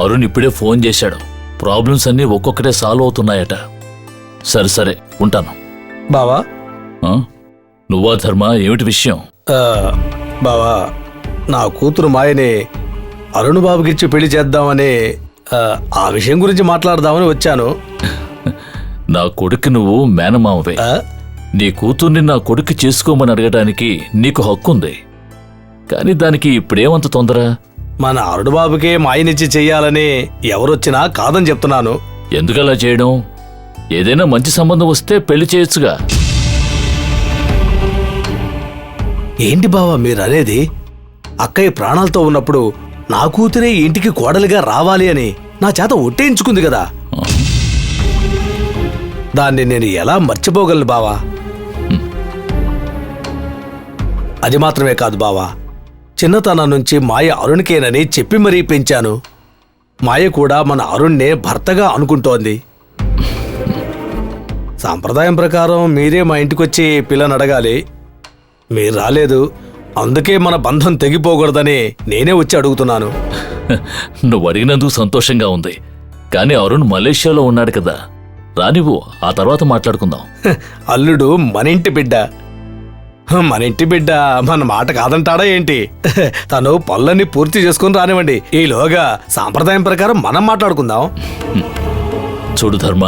అరుణ్ ఇప్పుడే ఫోన్ చేశాడు. ప్రాబ్లమ్స్ అన్నీ ఒక్కొక్కటే సాల్వ్ అవుతున్నాయట. సరే సరే ఉంటాను. బావా నువ్వా ధర్మ, ఏమిటి విషయం? బావా, నా కూతురు మాయని అరుణ్ బాబుకిచ్చి పెళ్లి చేద్దామని ఆ విషయం గురించి మాట్లాడదామని వచ్చాను. నా కొడుకు నువ్వు మేనమావే. నీ కూతుర్ని నా కొడుకు చేసుకోమని అడగడానికి నీకు హక్కుంది. కానీ దానికి ఇప్పుడేమంత తొందర? మన అరుణ్ బాబుకే మాయనిచ్చి చెయ్యాలని ఎవరొచ్చినా కాదని చెప్తున్నాను. ఎందుకలా చేయడం? ఏదైనా మంచి సంబంధం వస్తే పెళ్లి చేయొచ్చుగా. ఏంటి బావా మీరనేది? అక్కయ్య ప్రాణాలతో ఉన్నప్పుడు నా కూతురే ఇంటికి కోడలిగా రావాలి అని నా చేత ఒట్టేయించుకుంది కదా. దాన్ని నేను ఎలా మర్చిపోగలను బావా? అది మాత్రమే కాదు బావా, చిన్నతనం నుంచి మాయ అరుణ్కేనని చెప్పి మరీ పెంచాను. మాయ కూడా మన అరుణ్నే భర్తగా అనుకుంటోంది. సాంప్రదాయం ప్రకారం మీరే మా ఇంటికొచ్చి పిల్లని అడగాలి. మీరు రాలేదు, అందుకే మన బంధం తెగిపోకూడదని నేనే వచ్చి అడుగుతున్నాను. నువ్వు అడిగినందుకు సంతోషంగా ఉంది. కానీ అరుణ్ మలేషియాలో ఉన్నాడు కదా, రానివ్వు, ఆ తర్వాత మాట్లాడుకుందాం. అల్లుడు మన ఇంటి బిడ్డ. మన ఇంటి బిడ్డ మన మాట కాదంటాడా ఏంటి? తను పనులన్నీ పూర్తి చేసుకుని రానివ్వండి, ఈలోగా సాంప్రదాయం ప్రకారం మనం మాట్లాడుకుందాం. చూడు ధర్మ,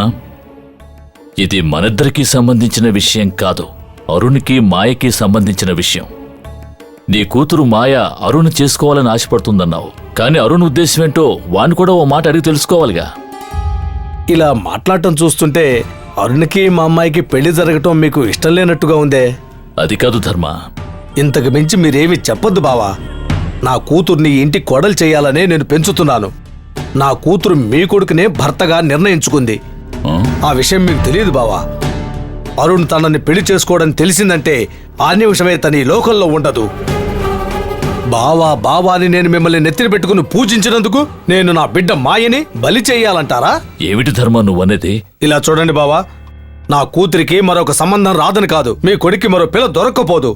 ఇది మనిద్దరికీ సంబంధించిన విషయం కాదు, అరుణ్కి మాయకి సంబంధించిన విషయం. నీ కూతురు మాయ అరుణ్ చేసుకోవాలని ఆశపడుతుందన్నావు. కానీ అరుణ్ ఉద్దేశం ఏంటో వాణ్ణి కూడా ఓ మాట అడిగి తెలుసుకోవాలిగా. ఇలా మాట్లాడటం చూస్తుంటే అరుణ్కి మా అమ్మాయికి పెళ్లి జరగటం మీకు ఇష్టం లేనట్టుగా ఉందే. అది కాదు ధర్మ. ఇంతకు మించి మీరేమి చెప్పొద్దు బావా. నా కూతుర్ని ఇంటి కోడలు చేయాలనే నేను పెంచుతున్నాను. నా కూతురు మీ కొడుకునే భర్తగా నిర్ణయించుకుంది. ఆ విషయం మీకు తెలియదు బావా. అరుణ్ తనని పెళ్లి చేసుకోవడం తెలిసిందంటే ఆ నిమిషమే తన ఈ లోకంలో ఉండదు. బావా బావా అని నేను మిమ్మల్ని నెత్తిన పెట్టుకుని పూజించినందుకు నేను నా బిడ్డ మాయని బలి చేయాలంటారా? ఏమిటి ధర్మ నువ్వనేది? ఇలా చూడండి బావా, నా కూతురికి మరొక సంబంధం రాదని కాదు, మీ కొడుక్కి మరో పిల్ల దొరక్కపోదు.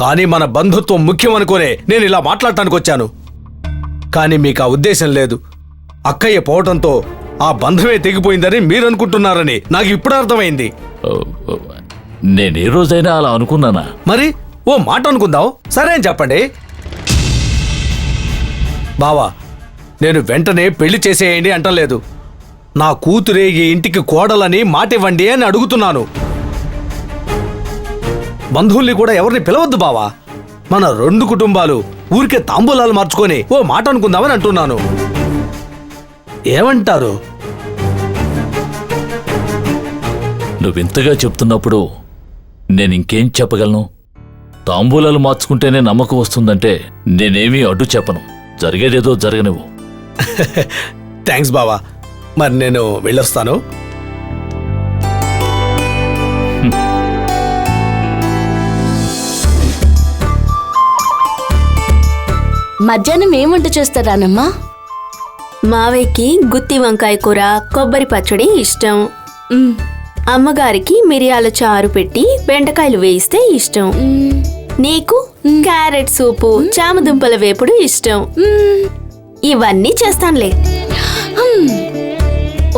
కానీ మన బంధుత్వం ముఖ్యం అనుకునే నేను ఇలా మాట్లాడటానికి వచ్చాను. కానీ మీకు ఆ ఉద్దేశం లేదు. అక్కయ్య పోవటంతో ఆ బంధమే తెగిపోయిందని మీరనుకుంటున్నారని నాకు ఇప్పుడు అర్థమైంది. నేనే రోజైనా అలా అనుకున్నానా? మరి ఓ మాట అనుకుందాం, సరే అని చెప్పండి. బావా, నేను వెంటనే పెళ్లి చేసేయండి అంటలేదు. నా కూతురే ఈ ఇంటికి కోడలని మాటివ్వండి అని అడుగుతున్నాను. బంధువుల్ని కూడా ఎవరిని పిలవద్దు బావా. మన రెండు కుటుంబాలు ఊరికే తాంబూలాలు మార్చుకొని ఓ మాట అనుకుందామని అంటున్నాను. ఏమంటారు? నువ్వింతగా చెప్తున్నప్పుడు నేనింకేం చెప్పగలను? తాంబూలాలు మార్చుకుంటేనే నమ్మకం వస్తుందంటే నేనేమీ అడ్డు చెప్పను. జరిగేదేదో జరగనివ్వు. థ్యాంక్స్ బావా. మరి నేను వెళ్ళొస్తాను. మధ్యాహ్నం ఏం వంట చేస్తారానమ్మా? మావయ్యకి గుత్తి వంకాయ కూర, కొబ్బరి పచ్చడి ఇష్టం. అమ్మగారికి మిరియాల చారు పెట్టి బెండకాయలు వేయిస్తే ఇష్టం. నీకు క్యారెట్ సూపు, చామదుంపల వేపుడు ఇష్టం. ఇవన్నీ చేస్తానులే.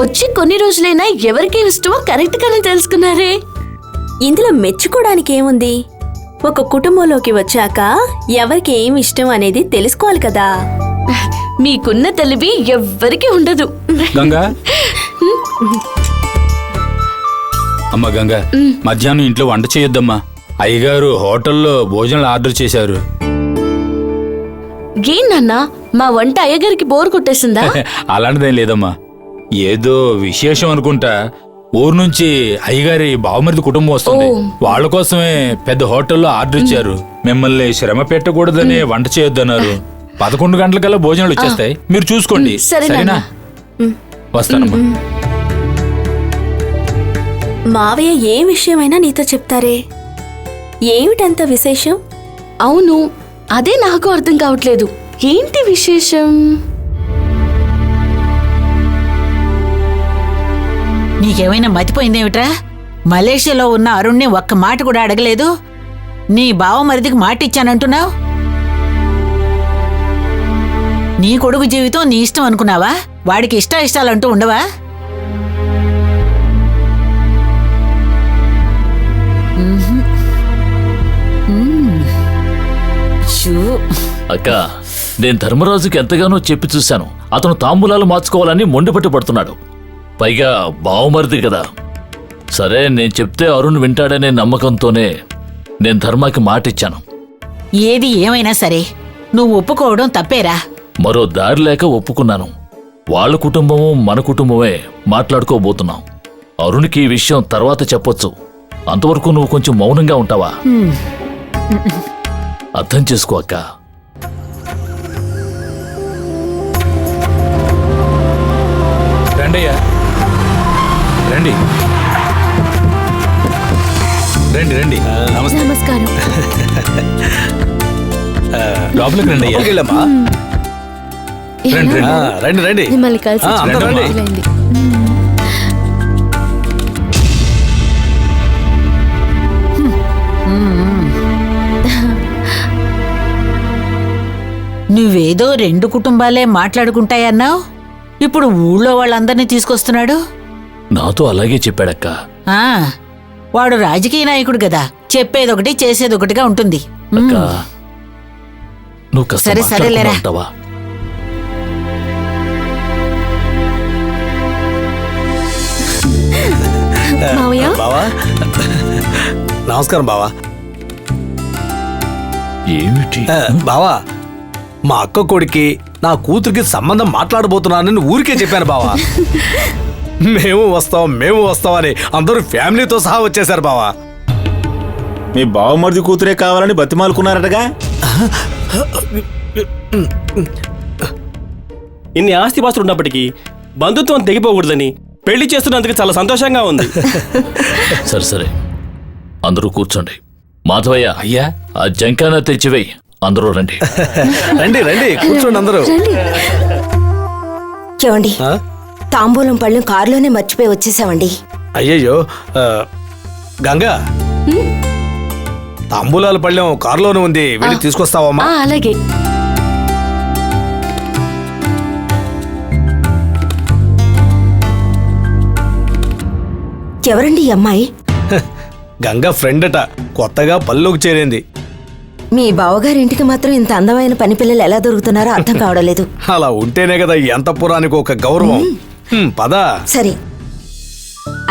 వచ్చి కొన్ని రోజులైనా ఎవరికి ఇష్టమో కరెక్ట్ గానే తెలుసుకున్నారే. ఇందులో మెచ్చుకోవడానికి ఏముంది? ఒక కుటుంబంలోకి వచ్చాక ఎవరికి ఏమి ఇష్టం అనేది తెలుసుకోవాలి కదా. మీకున్న తెలివి ఎవ్వరికి ఉండదు. గంగా, అమ్మ గంగా, మధ్యాహ్నం ఇంట్లో వంట చేయొద్దమ్మా. అయ్యగారు హోటల్లో భోజనాలు ఆర్డర్ చేశారు. ఏం నాన్నా, మా వంట అయ్యగారికి బోర్ కొట్టేసిందా? అలాంటిదేం లేదమ్మా, ఏదో విశేషం అనుకుంటా. ఊరు నుంచి అయ్యగారి బావమరిది కుటుంబం వస్తుంది. వాళ్ళ కోసమే పెద్ద హోటల్లో ఆర్డర్ ఇచ్చారు. మిమ్మల్ని శ్రమ పెట్టకూడదని వంట చేయొద్దన్నారు. 11 గంటలకల్లా భోజనాలు వచ్చేస్తాయి, మీరు చూసుకోండి. సరేనా? వస్తానమ్మా. మావయ్య ఏ విషయమైనా నీతో చెప్తారే. ఏమిటంత విశేషం? అవును, అదే నాకు అర్థం కావట్లేదు. ఏంటి విశేషం? నీకేమైనా మతిపోయిందేమిట్రా? మలేషియాలో ఉన్న అరుణ్ని ఒక్క మాట కూడా అడగలేదు. నీ బావమరిదికి మాట ఇచ్చానంటున్నావు. నీ కొడుకు జీవితం నీ ఇష్టం అనుకున్నావా? వాడికి ఇష్టాలంటూ ఉండవా? అక్క, నేను ధర్మరాజుకి ఎంతగానో చెప్పి చూశాను. అతను తాంబూలాలు మార్చుకోవాలని మొండిపట్టు పడుతున్నాడు. పైగా బావమరిది కదా. సరే, నేను చెప్తే అరుణ్ వింటాడనే నమ్మకంతోనే నేను ధర్మాకి మాటిచ్చాను. ఏది ఏమైనా సరే నువ్వు ఒప్పుకోవడం తప్పేరా. మరో దారి లేక ఒప్పుకున్నాను. వాళ్ళ కుటుంబము మన కుటుంబమే మాట్లాడుకోబోతున్నాం. అరుణ్కి ఈ విషయం తర్వాత చెప్పొచ్చు. అంతవరకు నువ్వు కొంచెం మౌనంగా ఉంటావా? అర్థం చేసుకో అక్క. రండి అయ్యా, రండి రండి రండి. నమస్తే. నమస్కారం. లోపలికి రండి అయ్యా. వెళ్ళమ్మా. రండి రండి. రండి రండి. మిమ్మల్ని కలిసి అందరూ చాలా రండి. రోజులైంది. నువ్వేదో 2 కుటుంబాలే మాట్లాడుకుంటాయన్నావు. ఇప్పుడు ఊళ్ళో వాళ్ళందరినీ తీసుకొస్తున్నాడు. నాతో అలాగే చెప్పాడక్క. ఆ వాడు రాజకీయ నాయకుడు కదా, చెప్పేదొకటి చేసేదొకటిగా ఉంటుంది. అక్క, నువ్వు కాస్త సరే, మాట్లాడకుండా సరేలేరా. ఉంటావా? మావయ్య, బావా, నమస్కారం బావా. ఏమిటి? బావా, మా అక్క కొడుకి నా కూతురికి సంబంధం మాట్లాడబోతున్నానని ఊరికే చెప్పాను బావా. మేము వస్తామని అందరూ ఫ్యామిలీతో సహా వచ్చేసారు బావా. మీ బావమరిది కూతురే కావాలని బతిమాలుకున్నారటగా. ఇన్ని ఆస్తిపాస్తులు ఉన్నప్పటికీ బంధుత్వం తెగిపోకూడదని పెళ్లి చేస్తున్నందుకు చాలా సంతోషంగా ఉంది. సరే సరే, అందరూ కూర్చోండి. మాధవయ్య, అయ్యా, ఆ జంకాన తెచ్చివేయి. అందరూ రండి. రండి రండి, కూర్చోండి అందరూ. చూడండి, ఆ? తాంబూలం పళ్ళం కారులోనే మర్చిపోయి వచ్చేసామండి. అయ్యయ్యో, గంగా, తాంబూలాల పళ్ళెం కారులోనే ఉంది, వెళ్ళి తీసుకొస్తావమ్మా. అలాగే. ఎవరండి ఈ అమ్మాయి? గంగా ఫ్రెండ్ అట, కొత్తగా పల్లోకి చేరింది. మీ బావగారింటికి మాత్రం ఇంత అందమైన పని పిల్లలు ఎలా దొరుకుతున్నారో అర్థం కావడం లేదు. అలా ఉంటేనే కదా ఈ అంతఃపురానికి ఒక గౌరవం. పద. సరే.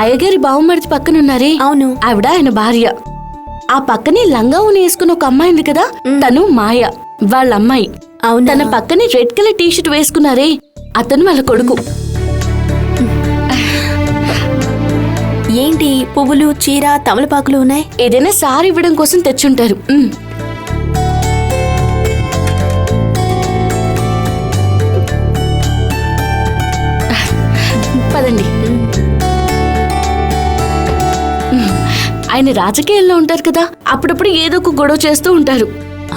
అయ్యగారి బావమరిది పక్కనున్నారే, అవును. ఆవిడ ఆయన భార్య. ఆ పక్కనే లంగా ఊని వేసుకుని ఒక అమ్మాయి ఉంది కదా, తను మాయ, వాళ్ళ అమ్మాయి. అవునా? తన పక్కనే రెడ్ కలర్ టీ షర్ట్ వేసుకున్నారే, అతను వాళ్ళ కొడుకు. ఏంటి పువ్వులు, చీర, తమలపాకులు ఉన్నాయి? ఏదైనా సారి ఇవ్వడం కోసం తెచ్చుంటారు. పదండి. ఆయన రాజకీయాల్లో ఉంటారు కదా, అప్పుడప్పుడు ఏదో ఒక గొడవ చేస్తూ ఉంటారు.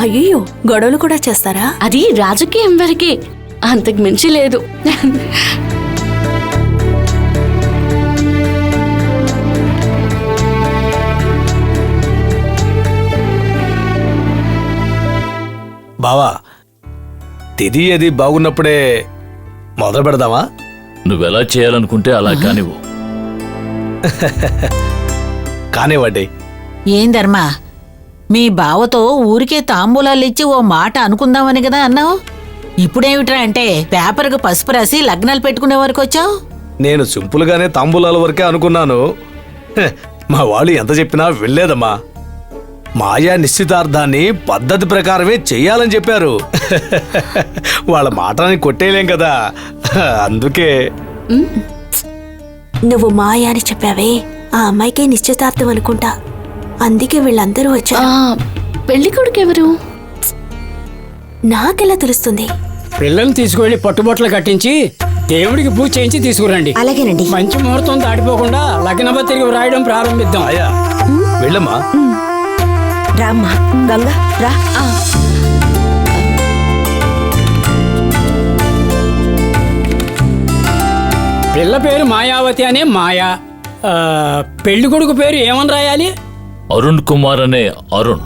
అయ్యో, గొడవలు కూడా చేస్తారా? అది రాజకీయం వరకే, అంతకు మించి లేదు. బావా, తిది అది బాగున్నప్పుడే మొదలు పెడదామా? నువ్వెలా చేయాలనుకుంటే అలా కానివ్వు. కానివ్వండి. ఏం ధర్మ, మీ బావతో ఊరికే తాంబూలాలిచ్చి ఓ మాట అనుకుందామని కదా అన్నావు. ఇప్పుడేమిట్రా అంటే పేపర్కు పసుపు రాసి లగ్నాలు పెట్టుకునే వరకు వచ్చావు. నేను సింపుల్గానే తాంబూలాల వరకే అనుకున్నాను. మా వాళ్ళు ఎంత చెప్పినా వెళ్ళేదమ్మా. మాయా నిశ్చితార్థాన్ని పద్ధతి ప్రకారమే చెయ్యాలని చెప్పారు. వాళ్ళ మాటని కొట్టేయలేం కదా, అందుకే. నువ్వు మాయా అని చెప్పావే, ఆ అమ్మాయికే నిశ్చితార్థం అనుకుంటా. అందుకే వీళ్ళందరూ ఆ, వచ్చారు. పెళ్లి కొడుకు ఎవరు? నాకెలా తెలుస్తుంది? పిల్లల్ని తీసుకువెళ్ళి పట్టుబొట్లు కట్టించి దేవుడికి పూజ చేయించి తీసుకురండి. అలాగేనండి. మంచి ముహూర్తం దాటిపోకుండా లగ్నపత్రిక వ్రాయడం ప్రారంభిద్దాం. మాయా, వెళ్ళమ్మా. రామ్మా, గంగా రా. పిల్ల పేరు మాయావతి అనే మాయా. పెళ్లి కొడుకు పేరు ఏమని రాయాలి? అరుణ్ కుమార్ అనే Arun.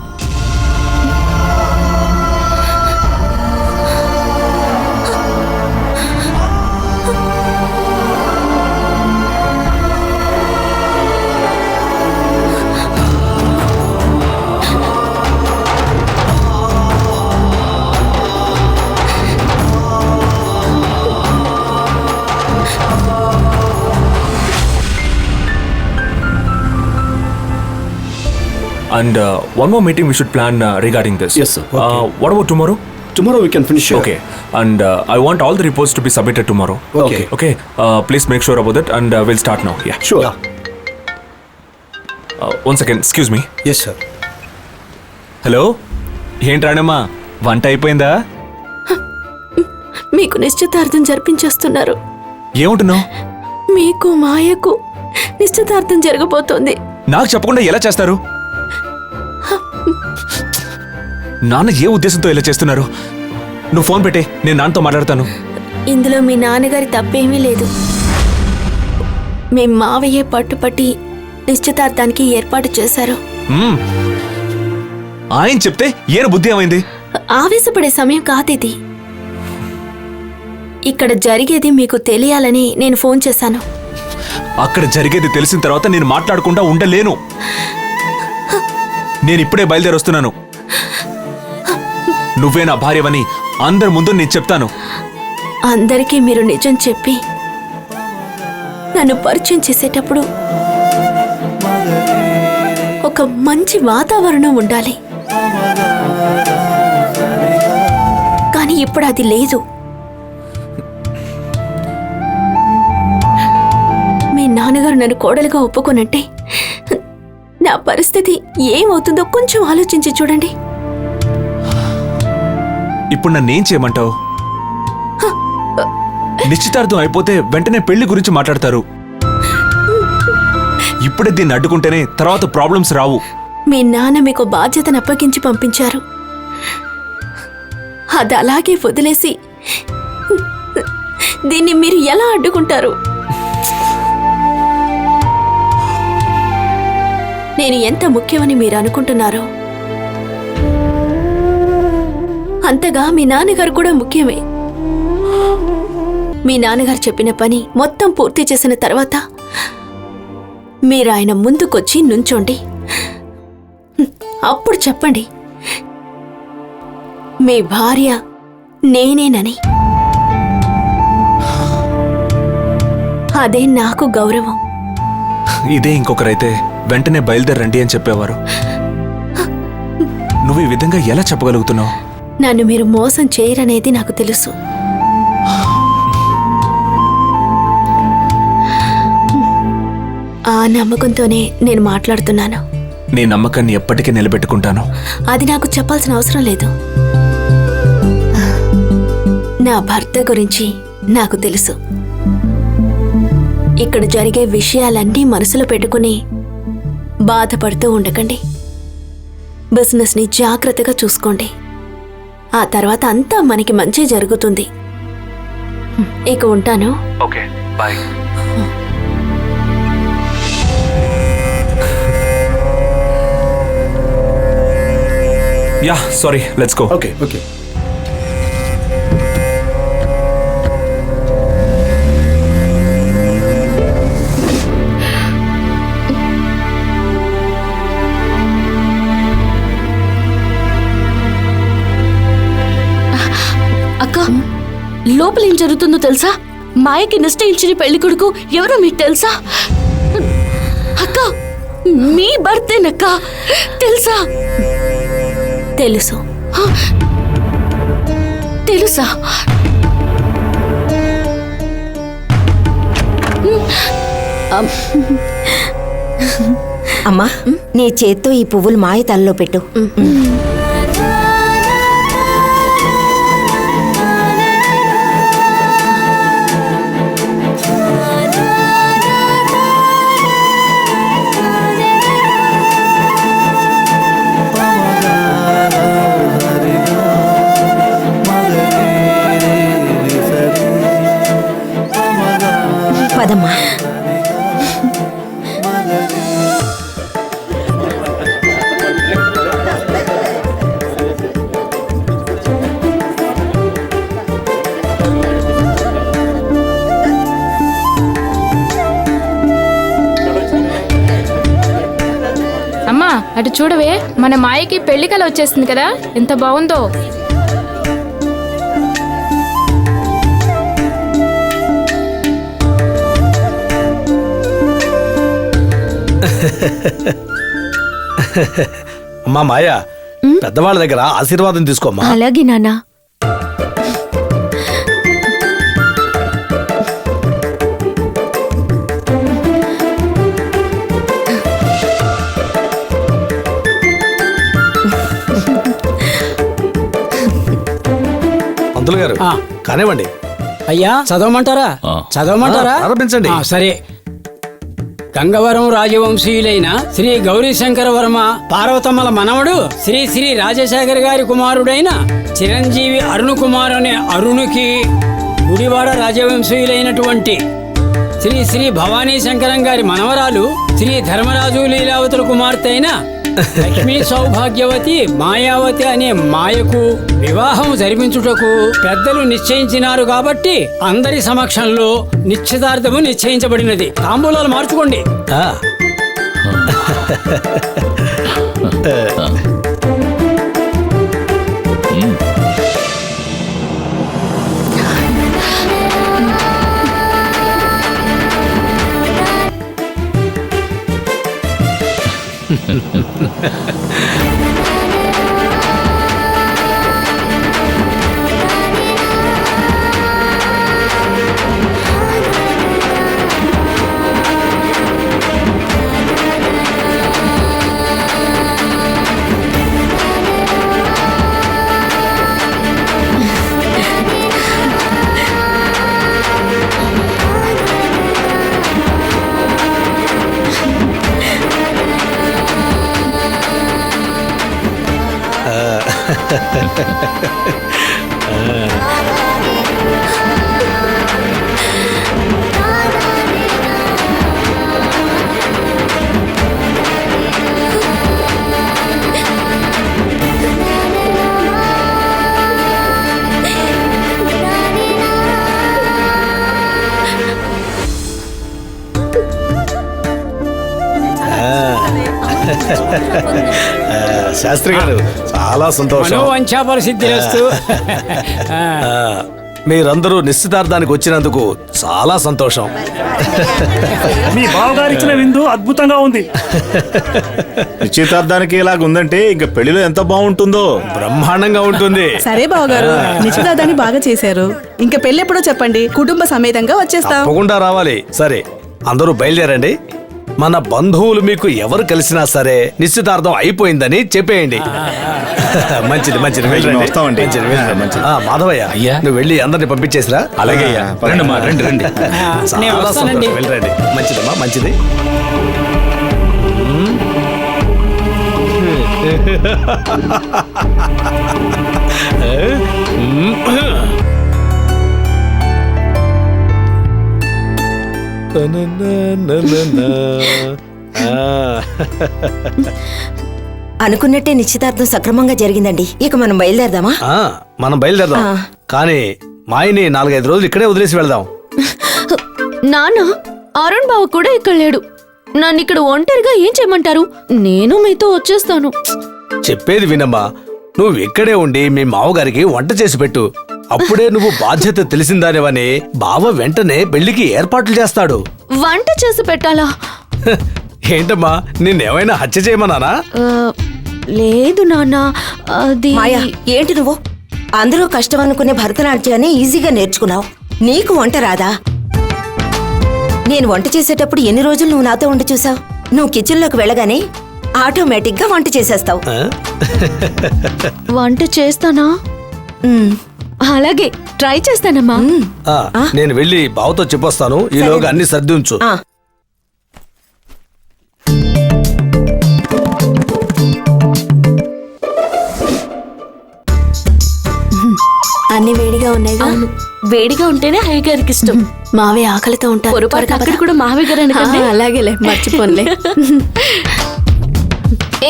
And one more meeting we should plan regarding this. Yes, sir. Okay. What about tomorrow? Tomorrow we can finish. Okay. And I want all the reports to be submitted tomorrow. Okay. Okay. Please make sure about that, and we'll start now. Yeah. Sure. One second. Excuse me. Yes sir. Hello, ఏంటి రాణమ్మా, వంట అయిపోయిందా? మీకు నిశ్చితార్థం జరిపించేస్తున్నారు. ఏముంటున్నావు? మీకు మాయకు నిశ్చితార్థం జరగబోతోంది. నాకు చెప్పకుండా ఎలా చేస్తారు? నాన్న ఏ ఉద్దేశంతో ఇలా చేస్తున్నారు? నువ్వు ఫోన్ పెట్టే, నేను నాన్నతో మాట్లాడతాను. ఇందులో మీ నాన్నగారి తప్పేమీ లేదు. మీ మావయ్య పట్టుపట్టి నిశ్చితార్థానికి ఏర్పాటు చేశారు. ఆయన చెప్తే ఏర బుద్ధి ఏమైంది? ఆవేశపడే సమయం కాదిది. ఇక్కడ జరిగేది మీకు తెలియాలని నేను ఫోన్ చేశాను. అక్కడ జరిగేది తెలిసిన తర్వాత నేను మాట్లాడకుండా ఉండలేను. నేను ఇప్పుడే బయలుదేరి వస్తున్నాను. నువ్వే నా భార్యవని అందరి ముందు నేను చెప్తాను. అందరికీ మీరు నిజం చెప్పి నన్ను పరిచయం చేసేటప్పుడు ఒక మంచి వాతావరణం ఉండాలి. కానీ ఇప్పుడు అది లేదు. మీ నాన్నగారు నన్ను కోడలుగా ఒప్పుకోనంటే నా పరిస్థితి ఏమవుతుందో కొంచెం ఆలోచించి చూడండి. ఇప్పుడు నన్నేం చేయమంటావు? నిశ్చితార్థం అయిపోతే వెంటనే పెళ్లి గురించి మాట్లాడతారు. ఇప్పుడే దీన్ని అడ్డుకుంటేనే తర్వాత ప్రాబ్లమ్స్ రావు. మీ నాన్న మీకు బాధ్యతను అప్పగించి పంపించారు. అది అలాగే వదిలేసి దీన్ని మీరు ఎలా అడ్డుకుంటారు? నేను ఎంత ముఖ్యమని మీరు అనుకుంటున్నారో అంతగా మీ నాన్నగారు కూడా ముఖ్యమే. మీ నాన్నగారు చెప్పిన పని మొత్తం పూర్తి చేసిన తర్వాత మీరు ఆయన ముందుకొచ్చి నుంచోండి. అప్పుడు చెప్పండి మీ భార్య నేనేనని. అదే నాకు గౌరవం. ఇదే ఇంకొకరైతే వెంటనే బయలుదేరండి అని చెప్పేవారు. నువ్వు ఈ విధంగా ఎలా చెప్పగలుగుతున్నావు? నన్ను మీరు మోసం చేయరనేది నాకు తెలుసు. ఆ నమ్మకంతోనే నేను మాట్లాడుతున్నాను. నీ నమ్మకాన్ని ఎప్పటికీ నిలబెట్టుకుంటాను. అది నాకు చెప్పాల్సిన అవసరం లేదు. నా భర్త గురించి నాకు తెలుసు. ఇక్కడ జరిగే విషయాలన్నీ మనసులో పెట్టుకుని బాధపడుతూ ఉండకండి. బిజినెస్ని జాగ్రత్తగా చూసుకోండి. ఆ తర్వాత అంతా మనకి మంచి జరుగుతుంది. ఇక ఉంటాను. Okay, bye. Yeah, sorry, let's go. Okay okay. అక్క, లోపల ఏం జరుగుతుందో తెలుసా? మాయకి నిశ్చయించిన పెళ్లి కొడుకు ఎవరో మీకు తెలుసా? అక్క, మీ భర్తేనక్క. తెలుసా? తెలుసు. తెలుసా? అమ్మా, నీ చేత్తో ఈ పువ్వులు మాయ తలలో పెట్టు. పదమ్మా. అమ్మా, అటు చూడవే, మన మాయకి పెళ్లి కల వచ్చేస్తుంది కదా, ఎంత బాగుందో. అమ్మా మాయా, పెద్దవాళ్ళ దగ్గర ఆశీర్వాదం తీసుకోమ్మా. అలాగే నాన్న. పంతులు గారు కానివ్వండి. అయ్యా చదవమంటారా? చదవమంటారా? ప్రారంభించండి. సరే. గంగవరం రాజవంశీయులైన శ్రీ గౌరీశంకర వర్మ పార్వతమ్మల మనవడు శ్రీ శ్రీ రాజశేఖర్ గారి కుమారుడైన చిరంజీవి అరుణ్ కుమార్ అనే అరుణుకి గుడివాడ రాజవంశీయులైనటువంటి శ్రీ శ్రీ భవానీ శంకరం గారి మనవరాలు శ్రీ ధర్మరాజు లీలావతుల కుమార్తె అయిన లక్ష్మీ సౌభాగ్యవతి మాయావతి అనే మాయకు వివాహం జరిపించుటకు పెద్దలు నిశ్చయించినారు కాబట్టి అందరి సమక్షంలో నిశ్చితార్థము నిశ్చయించబడినది. తాంబూలాలు మార్చుకోండి. శాస్త్రి గారు చాలా సంతోషం. మీరందరూ నిశ్చితార్థానికి వచ్చినందుకు చాలా సంతోషం. మీ బావగారు ఇచ్చిన విందు అద్భుతంగా ఉంది. నిశ్చితార్థానికి ఇలాగుందంటే ఇంకా పెళ్లిలో ఎంత బాగుంటుందో. బ్రహ్మాండంగా ఉంటుంది. సరే బావగారు, నిశ్చితార్థాన్ని బాగా చేశారు. ఇంకా పెళ్లి ఎప్పుడో చెప్పండి, కుటుంబ సమేతంగా వచ్చేస్తాం. తప్పకుండా రావాలి. సరే, అందరూ బయలుదేరండి. మన బంధువులు మీకు ఎవరు కలిసినా సరే నిశ్చితార్థం అయిపోయిందని చెప్పేయండి. మంచిది మంచిది, వస్తామండి. మాధవయ్య, నువ్వు వెళ్ళి అందరిని పంపించేసిరా. అలాగే అయ్యా. రండి రండి. చాలా సంతోషం. వెళ్ళండి. మంచిదమ్మా, మంచిది. అనుకున్నట్టే నిశ్చితార్థం సక్రమంగా జరిగిందండి. ఇక మనం బయలుదేరదామా? మనం బయలుదేరదాం. కానీ మాయని 4-5 రోజులు ఇక్కడే వదిలేసి వెళ్దాం. నాన్న, అరుణ్ బావ కూడా ఇక్కడ లేడు. నన్ను ఇక్కడ ఒంటరిగా ఏం చేయమంటారు? నేను మీతో వచ్చేస్తాను. చెప్పేది వినమ్మా, నువ్వు ఇక్కడే ఉండి మీ మావగారికి వంట చేసి పెట్టు. అప్పుడే నువ్వు బాధ్యత తెలిసిందానేవని బావ వెంటనే పెళ్లికి ఏర్పాట్లు చేస్తాడు. వంట చేసి పెట్టాలా? ఏంటమ్మా, నిన్నేమైనా హత్య చేయమన్నానా? లేదు నాన్న, అది మాయా, ఏంటి నువ్వు అందరూ కష్టం అనుకునే భరతనాట్యాన్ని ఈజీగా నేర్చుకున్నావు. నీకు వంట రాదా? నేను వంట చేసేటప్పుడు ఎన్ని రోజులు నువ్వు నాతో వంట చూసావు? నువ్వు కిచెన్లోకి వెళ్ళగానే ఆటోమేటిక్ గా వంట చేసేస్తావు. వంట చేస్తానా? అలాగే, ట్రై చేస్తానమ్మా. నేను వెళ్ళి బావతో చెప్పొస్తాను. ఈలోగా అన్ని సర్ది ఉంచు. అన్ని వేడిగా ఉన్నాయి. వేడిగా ఉంటేనే హయ్య గారికి ఇష్టం. మావే ఆకలితో ఉంటారు. పొరపాటు అక్కడ కూడా మావే గారు అనకండి. అలాగేలే, మర్చిపోన్లే.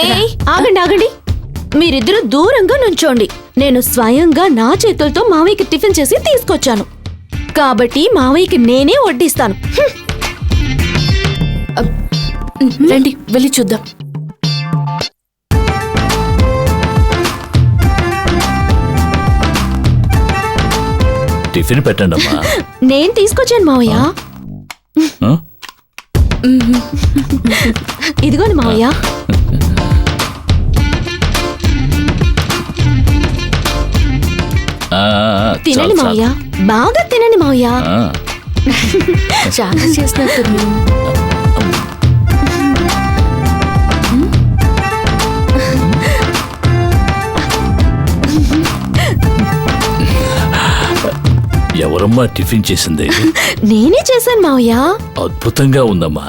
ఏయ్, ఆగండి ఆగండి. మీరిద్దరూ దూరంగా నుంచోండి. నేను స్వయంగా నా చేతులతో మావయ్యకి టిఫిన్ చేసి తీసుకొచ్చాను కాబట్టి మావయ్యకి నేనే వడ్డిస్తాను. రండి, వెళ్ళి చూద్దాం. టిఫిన్ పెట్టండి అమ్మా. నేను తీసుకొచ్చాను మావయ్య. ఇదిగోండి మావయ్య. ఆ, తినండి చాలు, మావయ్య చాలు. బాగా తినండి మావయ్య ఆ, చాలా చేసినట్టుంది ఎవరమ్మా టిఫిన్ చేసింది? నేనే చేశాను మావయ్య అద్భుతంగా ఉందమ్మా.